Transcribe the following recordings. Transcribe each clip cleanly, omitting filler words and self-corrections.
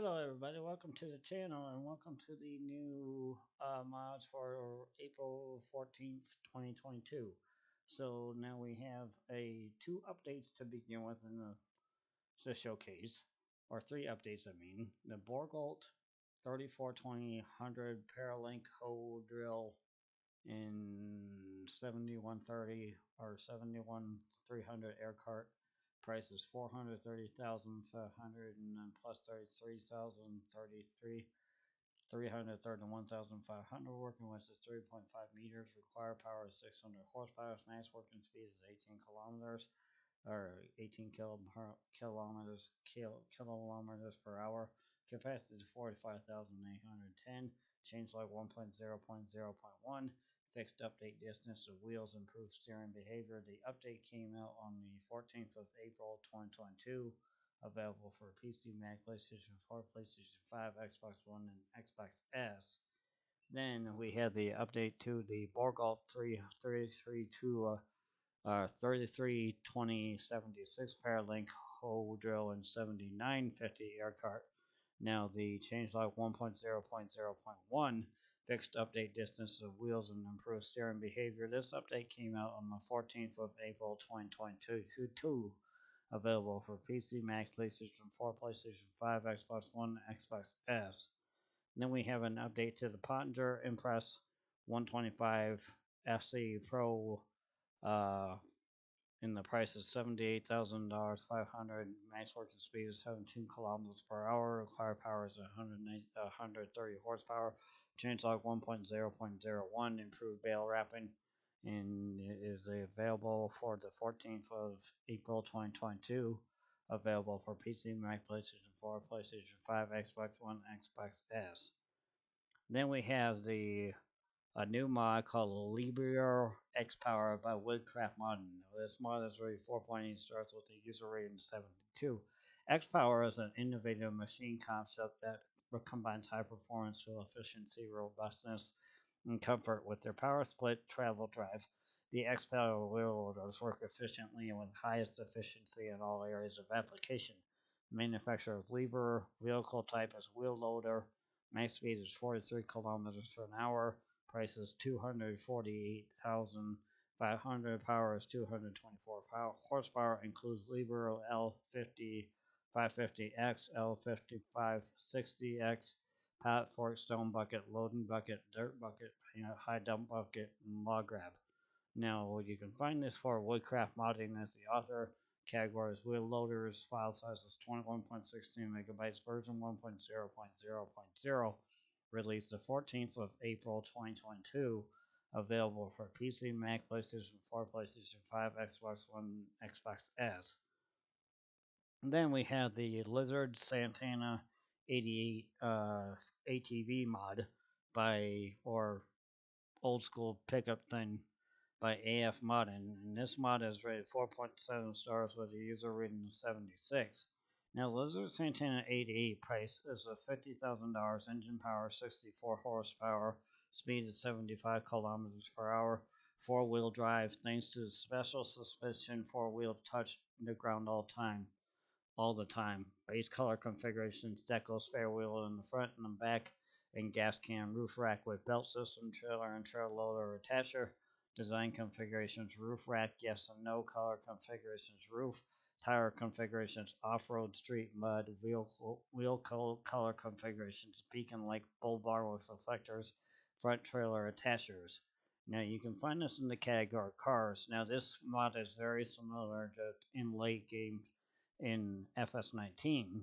Hello, everybody. Welcome to the channel and welcome to the new mods for April 14th, 2022. So now we have two updates to begin with in the showcase, or three updates, I mean. The Borgolt 3420 Paralink hole drill in 7130 or 71300 air cart. Price is 430,500 and then plus 33,033 331,500 working width is 3.5 meters. Required power is 600 horsepower. Max working speed is 18 kilometers or 18 kilometers per hour. Capacity is 45,810. Change log 1.0.0.1. Fixed update distance of wheels, improved steering behavior. The update came out on the 14th of April 2022. Available for PC, Mac, PlayStation 4, PlayStation 5, Xbox One, and Xbox S. Then we had the update to the Borgolt 3332 332076 Paralink hole drill and 7950 air cart. Now the changelog 1.0.0.1 fixed update distance of wheels and improved steering behavior. This update came out on the 14th of April 2022. Available for PC, Mac, PlayStation 4, PlayStation 5, Xbox One, Xbox S. And then we have an update to the Pottinger Impress 125 FC Pro uh, and the price is $78,000, 500. Max working speed is 17 kilometers per hour. Required power is 130 horsepower. Changelog 1.0.01. Improved bale wrapping, and it is available for the 14th of April 2022. Available for PC, Mac, PlayStation 4, PlayStation 5, Xbox One, Xbox S. Then we have a new mod called Libero X Power by Woodcraft Modern. This mod is rated 4.8 stars with a user rating of 72. X Power is an innovative machine concept that combines high performance with efficiency, robustness, and comfort with their power split travel drive. The X Power wheel loaders work efficiently and with highest efficiency in all areas of application. Manufacturer of Libero vehicle type is wheel loader. Max speed is 43 kilometers per hour. Price is 248,500. Power is 224 horsepower. Includes Libero L50 550X, L5560X, pallet fork, stone bucket, loading bucket, dirt bucket, high dump bucket, and log grab. Now, you can find this for Woodcraft Modding as the author. Categories wheel loaders, file size is 21.16 megabytes, version 1.0.0.0, released the 14th of April 2022. Available for PC, Mac, PlayStation 4, PlayStation 5, Xbox One, Xbox S. And then we have the Lizard Santana 88 ATV mod by, or old school pickup thing by AF Modern, and this mod is rated 4.7 stars with a user rating of 76. Now, Lizard Santana 88 price is a $50,000, engine power 64 horsepower, speed is 75 kilometers per hour, four-wheel drive thanks to the special suspension four-wheel touch the ground all the time. Base color configurations, deco spare wheel in the front and the back, and gas can roof rack with belt system, trailer and trailer loader attacher. Design configurations, roof rack, yes and no. Color configurations, roof. Tire configurations, off-road, street, mud. Wheel color configurations, beacon light, bull bar with reflectors, front trailer attachers. Now you can find this in the category cars. Now this mod is very similar to in late game in FS19.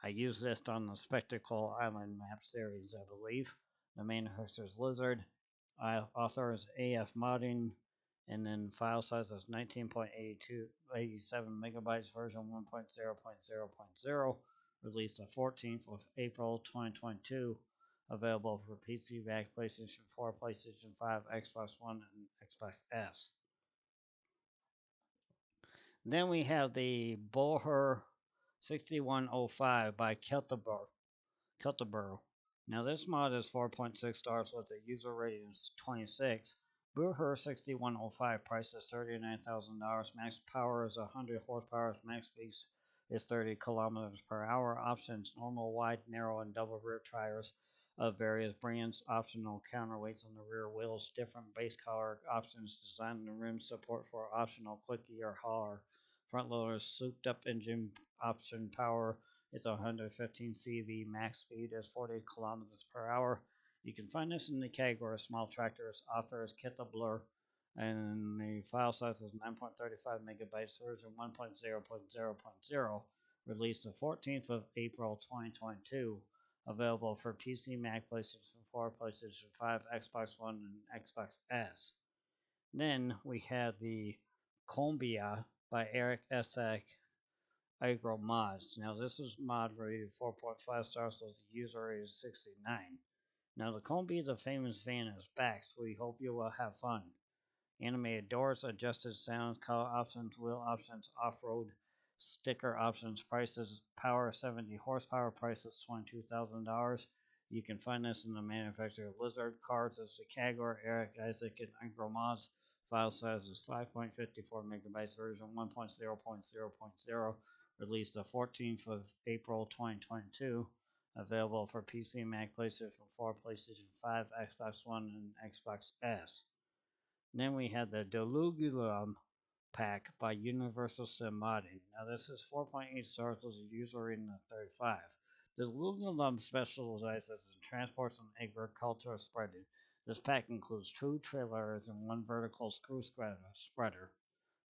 I used this on the Spectacle Island map series, I believe. The manufacturer is Lizard. Author is AF Modding. And then file size is 19.87 megabytes, version 1.0.0.0. Released the 14th of April 2022. Available for PC, Mac, PlayStation 4, PlayStation 5, Xbox One, and Xbox S. Then we have the Boher 6105 by Kelterborough. Now this mod is 4.6 stars with a user rating of 26. Boher 6105 price is $39,000. Max power is 100 horsepower. Max is 30 kilometers per hour. Options: normal, wide, narrow, and double rear tires of various brands. Optional counterweights on the rear wheels. Different base color options. Design and rim support for optional quick gear hauler. Front loaders. Souped up engine option power is 115 CV. Max speed is 40 kilometers per hour. You can find this in the category of small tractors. Author is Blur, and the file size is 9.35 megabytes, version 1.0.0.0, released the 14th of April 2022, available for PC, Mac, PlayStation 4, PlayStation 5, Xbox One, and Xbox S. Then we had the Combia by Eric Essek Agro Mods. Now this is mod rated 4.5 stars with the user rating 69. Now the Combia, the famous van, is back, so we hope you will have fun. Animated doors, adjusted sounds, color options, wheel options, off-road sticker options, prices, power 70 horsepower, prices $22,000. You can find this in the manufacturer. Lizard cards is the category. Eric Isaac and Angro Mods. File size is 5.54 megabytes, version 1.0.0.0, released the 14th of April 2022. Available for PC, Mac, PlayStation 4, PlayStation 5, Xbox One, and Xbox S. Then we had the Deguillaume pack by Universal Sim Modding. Now this is 4.8 stars with a user rating of 35. The Deguillaume specializes in transports and agricultural spreading. This pack includes 2 trailers and 1 vertical screw spreader.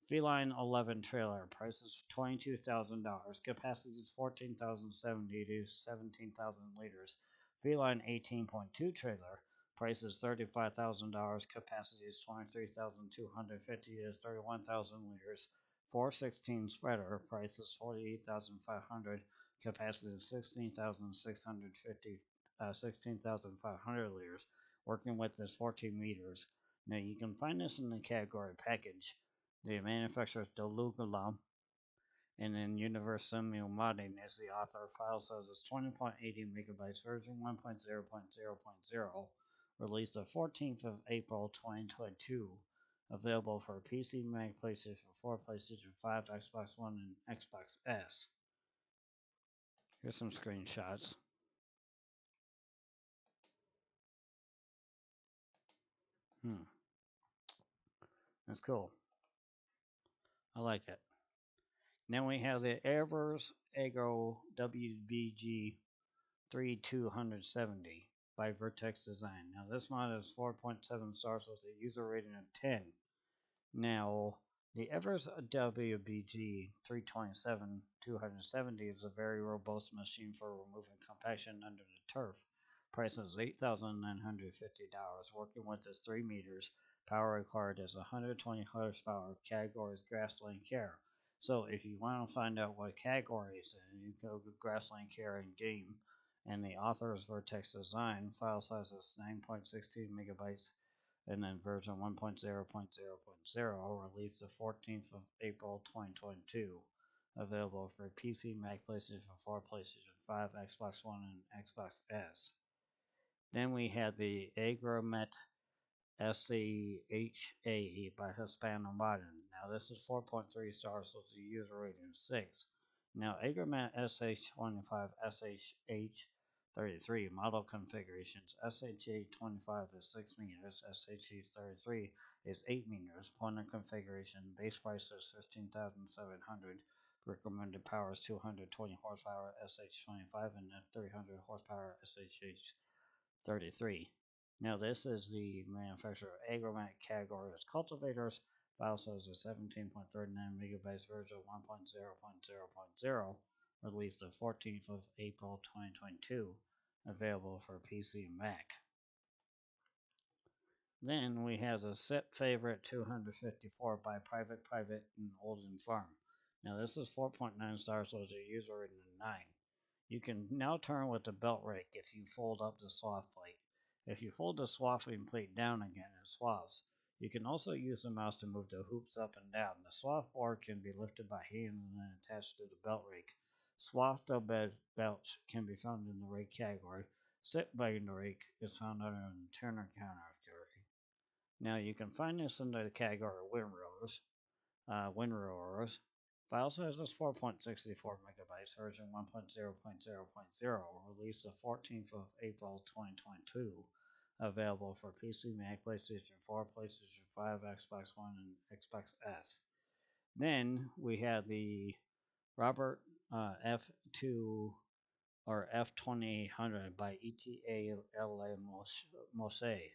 Feline 11 trailer, price is $22,000. Capacity is 14,070 to 17,000 liters. Feline 18.2 trailer, price is $35,000. Capacity is 23,250 to 31,000 liters. 416 spreader, price is 48,500. Capacity is 16,650 16,500 liters. Working width is 14 meters. Now you can find this in the category package. The manufacturer is Deguillaume, and then Universal Modding is the author. File size is 20.80 megabytes, version 1.0.0.0, released the 14th of April 2022. Available for PC, Mac, PlayStation 4, PlayStation 5, Xbox One, and Xbox S. Here's some screenshots. That's cool. I like it. Then we have the Evers Ego WBG 3270 by Vertex Design. Now this mod is 4.7 stars with a user rating of 10. Now the Evers WBG 327 270 is a very robust machine for removing compaction under the turf. Price is $8,950. Working width is 3 meters. Power required is 120 horsepower. Category is grassland care. So if you want to find out what category it's in, you go to grassland care and game. And the author is Vertex Design. File size is 9.16 megabytes, and then version 1.0.0.0, released the 14th of April 2022. Available for PC, Mac, PlayStation 4, PlayStation 5, Xbox One, and Xbox S. Then we had the Agromet SCHA by Hispano Modern. Now this is 4.3 stars with a user rating of 6. Now Agromet SH25 SHH33 model configurations. SHA25 is 6 meters, SHH33 is 8 meters. Pointer configuration, base price is 15,700. Recommended power is 220 horsepower SH25 and 300 horsepower SHH33. Now this is the manufacturer Agromat category as cultivators. File size is 17.39 megabytes, version 1.0.0.0, released the 14th of April 2022, available for PC and Mac. Then we have the SIP Favorite 254 by Private and Olden Farm. Now this is 4.9 stars with a user rating of 9. You can now turn with the belt rake if you fold up the swath plate. If you fold the swathing plate down again, it swaths. You can also use the mouse to move the hoops up and down. The swath board can be lifted by hand and then attached to the belt rake. Swathed belts can be found in the rake category. Sit by the rake is found under the turner category. Now you can find this in the category of windrowers. File size is 4.64 megabytes, version 1.0.0.0, released the 14th of April 2022. Available for PC, Mac, PlayStation 4, PlayStation 5, Xbox One, and Xbox S. Then we had the Robert F2 or F2800 by ETA Mose.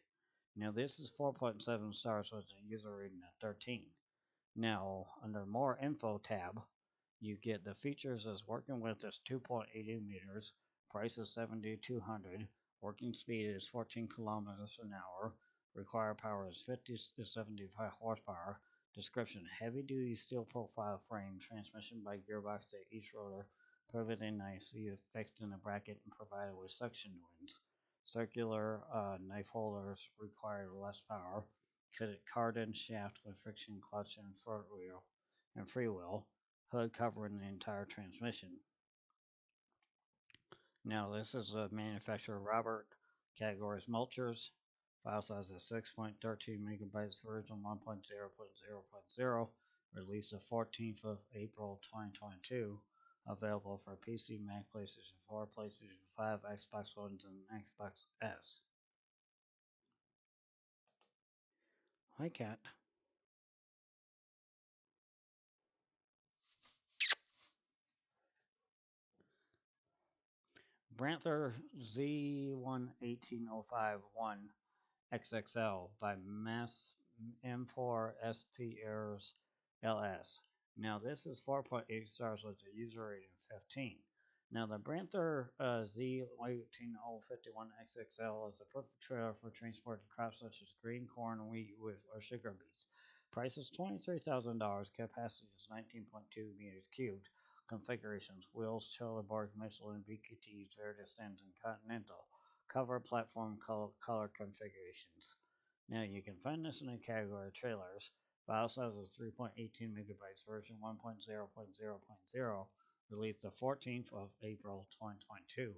Now this is 4.7 stars with a user rating of 13. Now under more info tab, you get the features as working width is 2.80 meters, price is 7,200, working speed is 14 kilometers an hour, required power is 50 to 75 horsepower. Description: heavy duty steel profile frame, transmission by gearbox to each rotor, pivoting knife is fixed in a bracket and provided with suction wings. Circular knife holders require less power. Cardan shaft with friction clutch and front wheel and freewheel. Hood covering the entire transmission. Now this is the manufacturer Robert. Categories mulchers. File size is 6.13 megabytes, version 1.0.0.0. Released the 14th of April 2022. Available for PC, Mac, PlayStation 4, PlayStation 5, Xbox One, and Xbox S. Hi, cat. Branther Z118051 XXL by Mass M4 STRs LS. Now this is 4.8 stars with a user rating of 15. Now the Branther Z18051 XXL is the perfect trailer for transporting crops such as grain, corn, wheat, or sugar beets. Price is $23,000. Capacity is 19.2 meters cubed. Configurations: wheels, Trelleborg, Michelin, BKT, Verdestant, and Continental. Cover platform color configurations. Now you can find this in the category trailers. File size is 3.18 megabytes, version 1.0.0.0, released the 14th of April 2022.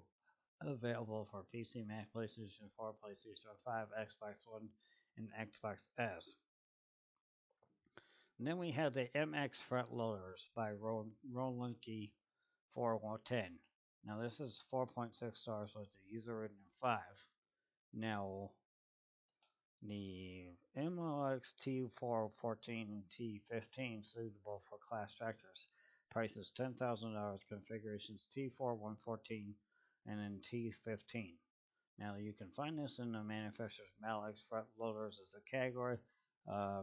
Available for PC, Mac, PlayStation 4, PlayStation 5, Xbox One, and Xbox S. And then we have the MX front loaders by Rolinky 410. Now this is 4.6 stars with a user rating of 5. Now the MOX T414 and T15 suitable for class tractors. Price is $10,000. Configurations T4 114 and then T15. Now you can find this in the manufacturer's Malex front loaders as a category.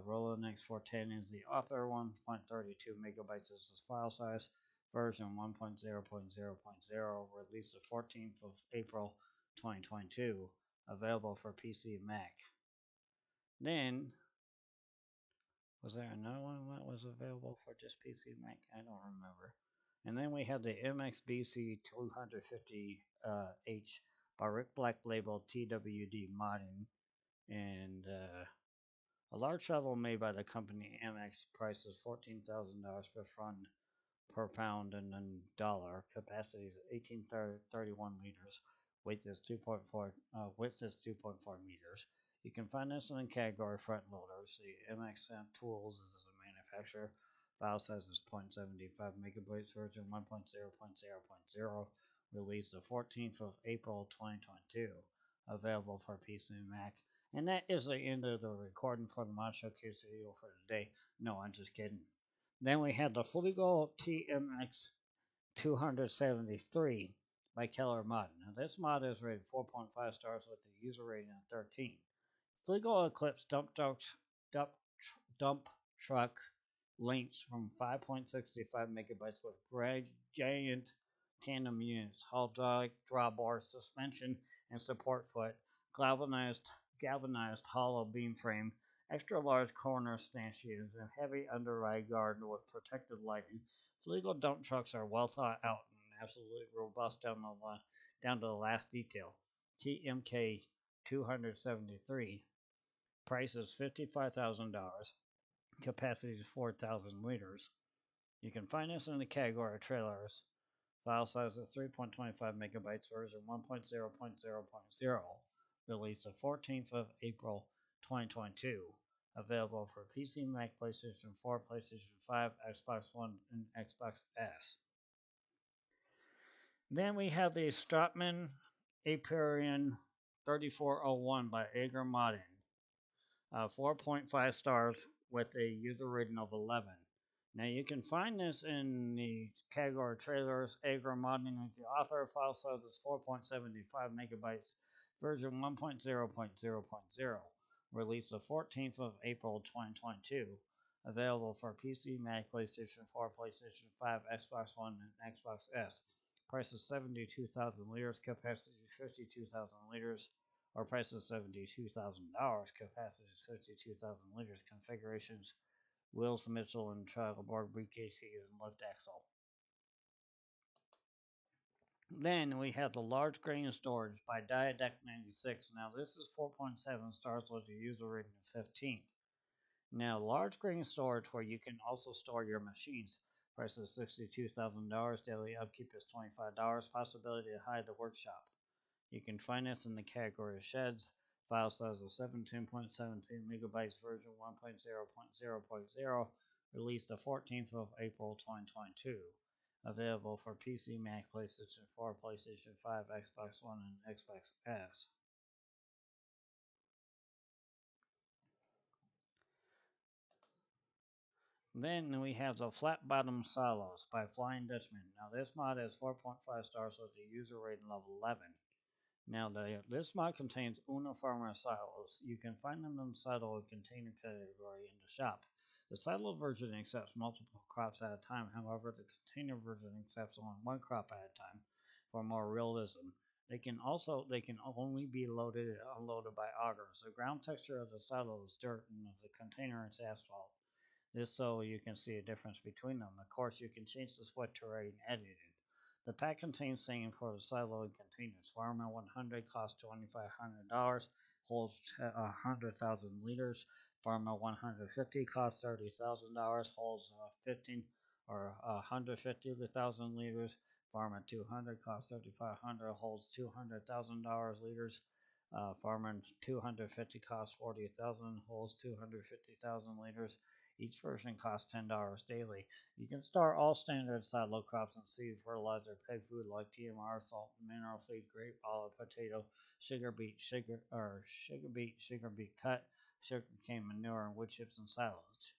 Roland X410 is the author. 1.32 megabytes is the file size. Version 1.0.0.0, released the 14th of April 2022. Available for PC and Mac. Then, was there another one that was available for just PC and Mac? I don't remember. And then we had the MXBC 250H by Rick Black label TWD modding. And a large shovel made by the company MX. Price is $14,000 per pound and then dollar. Capacity is 1831 liters. Width is 2.4 meters. You can find this in the category front loaders. The MX Tools is a manufacturer. File size is 0.75 megabytes, version 1.0.0.0, released the 14th of April 2022. Available for PC and Mac. And that is the end of the recording for the Mod Showcase video for today. No, I'm just kidding. Then we had the Flugal TMX 273 by Keller Mod. Now this mod is rated 4.5 stars with a user rating of 13. Flugal Eclipse dump truck lengths from 5.65 megabytes with giant tandem units, hydraulic drawbar suspension and support foot, galvanized hollow beam frame, extra large corner stanchions, and heavy underride guard with protective lighting. Legal dump trucks are well thought out and absolutely robust down to the last detail. TMK 273. Price is $55,000. Capacity is 4,000 liters. You can find this in the category of trailers. File size is 3.25 megabytes, version 1.0.0.0. Released the 14th of April 2022. Available for PC, Mac, PlayStation 4, PlayStation 5, Xbox One, and Xbox S. Then we have the Strapman Aperion 3401 by Edgar, 4.5 stars with a user rating of 11. Now you can find this in the category trailers. Edgar is the author. File size is 4.75 megabytes. Version 1.0.0.0. Released the 14th of April 2022. Available for PC, Mac, PlayStation 4, PlayStation 5, Xbox One, and Xbox S. Price is 72,000 liters. Capacity 52,000 liters. Or price is $72,000. Capacity is 52,000 liters. Configurations: wheels, Mitchell, and travel board, briefcase, and lift axle. Then we have the large grain storage by Diadeck96. Now this is 4.7 stars with a user rating of 15. Now large grain storage where you can also store your machines. Price is $62,000. Daily upkeep is $25. Possibility to hide the workshop. You can find this in the category of sheds. File size is 17.17 megabytes, version 1.0.0.0, released the 14th of April 2022. Available for PC, Mac, PlayStation 4, PlayStation 5, Xbox One, and Xbox S. Then we have the Flat Bottom Silos by Flying Dutchman. Now this mod is 4.5 stars with a user rating of 11. Now, this mod contains uniform silos. You can find them in the silo and container category in the shop. The silo version accepts multiple crops at a time. However, the container version accepts only one crop at a time for more realism. They can only be loaded and unloaded by augers. The ground texture of the silo is dirt, and of the container is asphalt. This so you can see a difference between them. Of course, you can change the split terrain edited. The pack contains same for the silo and containers. Farmer 100 costs $2,500, holds 100,000 liters. Farmer 150 costs $30,000, holds 15 or 150,000 liters. Farmer 200 costs $3,500, holds 200,000 liters. Farmer 250 costs 40,000, holds 250,000 liters. Each version costs $10 daily. You can store all standard silo crops and seed fertilizer, pig food like TMR, salt, mineral feed, grape, olive, potato, sugar beet, sugar beet cut, sugar cane manure, and wood chips and silage.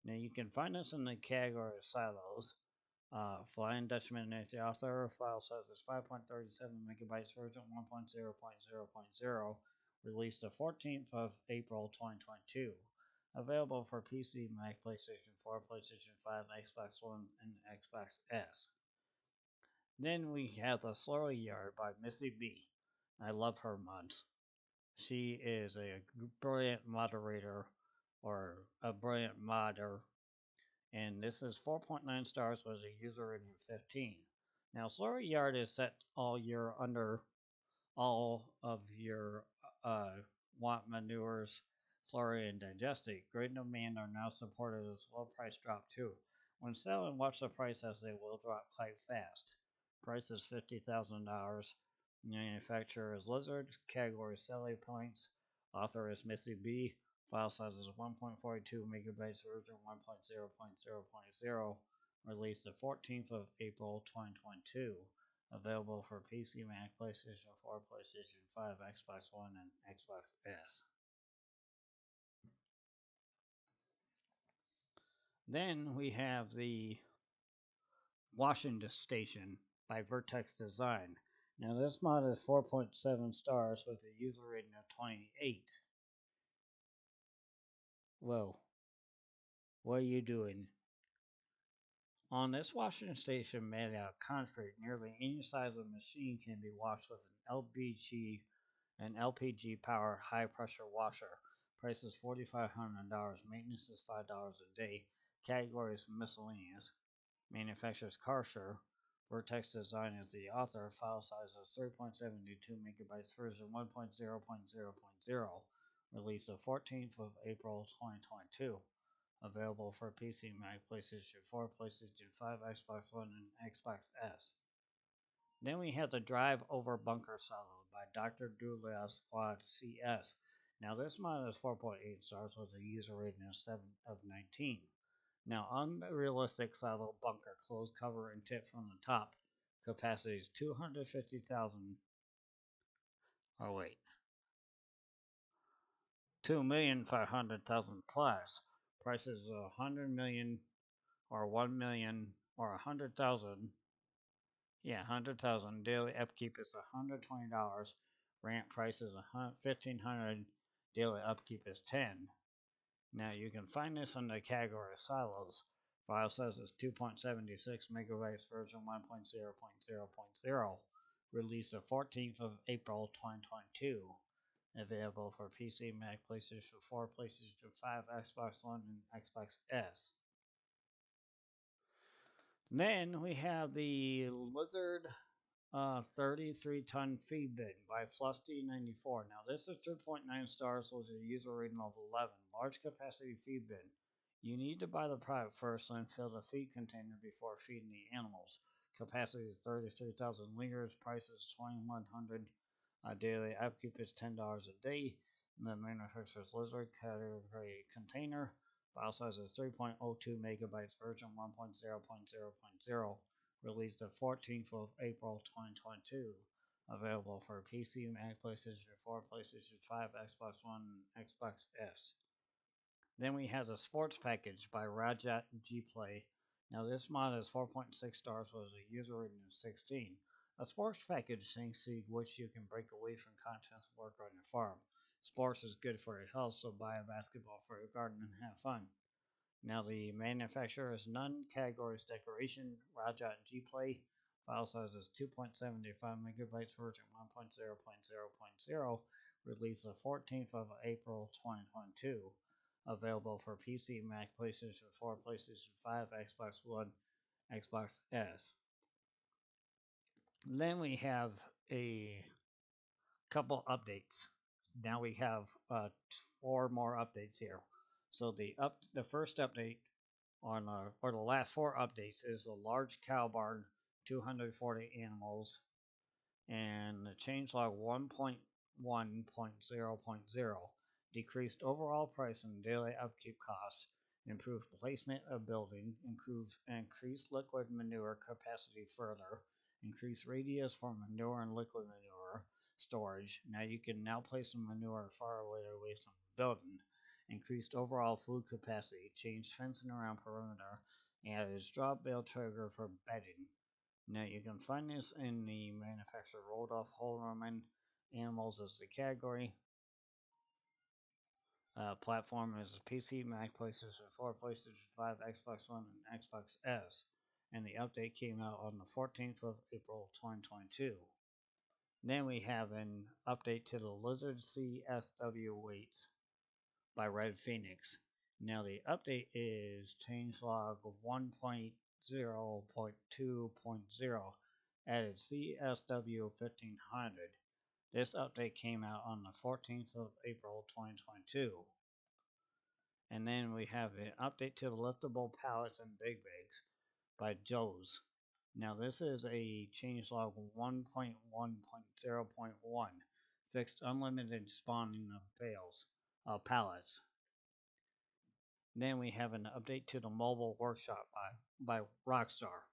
Now you can find us in the category of silos. Flying Dutchman is the author. File size is 5.37 megabytes, version 1.0.0.0, released the 14th of April 2022. Available for PC, Mac, PlayStation 4, PlayStation 5, Xbox One, and Xbox S. Then we have The Slurry Yard by Missy B. I love her mods. She is a brilliant moderator or a brilliant modder, and this is 4.9 stars with a user rating of 15. Now, Slurry Yard is set all year under all of your want manures, slurry, and digestate. Great demand are now supported as low price drop too. When selling, watch the price as they will drop quite fast. Price is $50,000. Manufacturer is Lizard. Category selling points. Author is Missy B. File size is 1.42 megabytes. Version 1.0.0.0. Released the 14th of April 2022. Available for PC, Mac, PlayStation 4, PlayStation 5, Xbox One, and Xbox S. Then we have the Washington Station by Vertex Design. Now this mod is 4.7 stars with a user rating of 28. Whoa, what are you doing? On this washing station made out of concrete, nearly any size of machine can be washed with an LPG powered high pressure washer. Price is $4,500. Maintenance is $5 a day. Categories miscellaneous. Manufacturer's Karsher. Vertex Design is the author. File size is 3.72 megabytes. Version 1.0.0.0. Released the 14th of April 2022. Available for PC, Mac, PlayStation 4, PlayStation 5, Xbox One, and Xbox S. Then we have the Drive Over Bunker Silo by Dr. Dooley Squad CS. Now this mod is 4.8 stars with a user rating of 7 of 19. Now unrealistic silo bunker, closed cover and tip from the top. Capacity is 250,000. Oh wait, 2,500,000 plus. Price is 100 million or 1 million or 100,000. Yeah, 100,000. Daily upkeep is $120. Ramp price is 1,500. Daily upkeep is 10. Now you can find this in the category of silos. File size is 2.76 megabytes, version 1.0.0.0. Released the 14th of April 2022. Available for PC, Mac, PlayStation 4, PlayStation 5, Xbox One, and Xbox S. Then we have the Lizard 33-ton feed bin by Flusty 94. Now this is 3.9 stars with a user rating of 11. Large capacity feed bin. You need to buy the product first and fill the feed container before feeding the animals. Capacity is 33,000 liters. Price is 2,100. Daily upkeep is $10 a day. The manufacturer's Lizard category container. File size is 3.02 megabytes. Version 1.0.0.0. Released the 14th of April 2022. Available for PC, Mac, PlayStation 4, PlayStation 5, Xbox One, and Xbox S. Then we have the sports package by Rajat G Play. Now this mod is 4.6 stars with a user rating of 16. A sports package thanks to which you can break away from constant work on your farm. Sports is good for your health, so buy a basketball for your garden and have fun. Now the manufacturer is none. Categories decoration, Rajat G Play. File size is 2.75 megabytes, version 1.0.0.0. Released the 14th of April 2022. Available for PC, Mac, PlayStation 4, PlayStation 5, Xbox One, Xbox S. Then we have a couple updates. Now we have 4 more updates here. So the first update on or the last 4 updates is a large cow barn, 240 animals, and the changelog 1.1.0.0 decreased overall price and daily upkeep costs, improved placement of building, increased liquid manure capacity further, increased radius for manure and liquid manure storage. Now you can now place some manure far away from the building. Increased overall food capacity, changed fencing around perimeter, and added straw bale trigger for bedding. Now you can find this in the manufacturer rolled off whole Roman animals as the category. Platform is PC, Mac, PlayStation 4, PlayStation 5, Xbox One, and Xbox S. And the update came out on the 14th of April 2022. Then we have an update to the Lizard CSW weights by Red Phoenix. Now the update is changelog 1.0.2.0 added CSW 1500. This update came out on the 14th of April 2022. And then we have an update to the liftable pallets and big bags by Joe's. Now this is a changelog 1.1.0.1 fixed unlimited spawning of pallets. Then we have an update to the mobile workshop by Rockstar.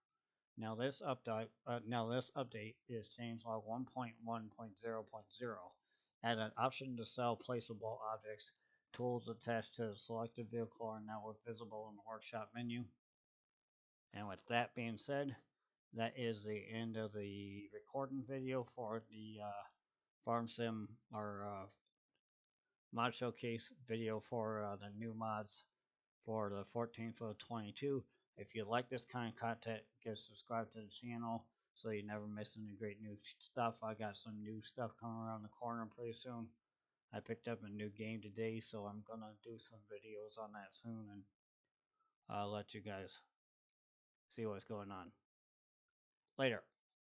Now this update is changelog 1.1.0.0. Add an option to sell placeable objects. Tools attached to the selected vehicle are now visible in the workshop menu. And with that being said, that is the end of the recording video for the Farm Sim or mod showcase video for the new mods for the 14th of 22. If you like this kind of content, get subscribed to the channel so you never miss any great new stuff. I got some new stuff coming around the corner pretty soon. I picked up a new game today, so I'm gonna do some videos on that soon, and I'll let you guys see what's going on. Later.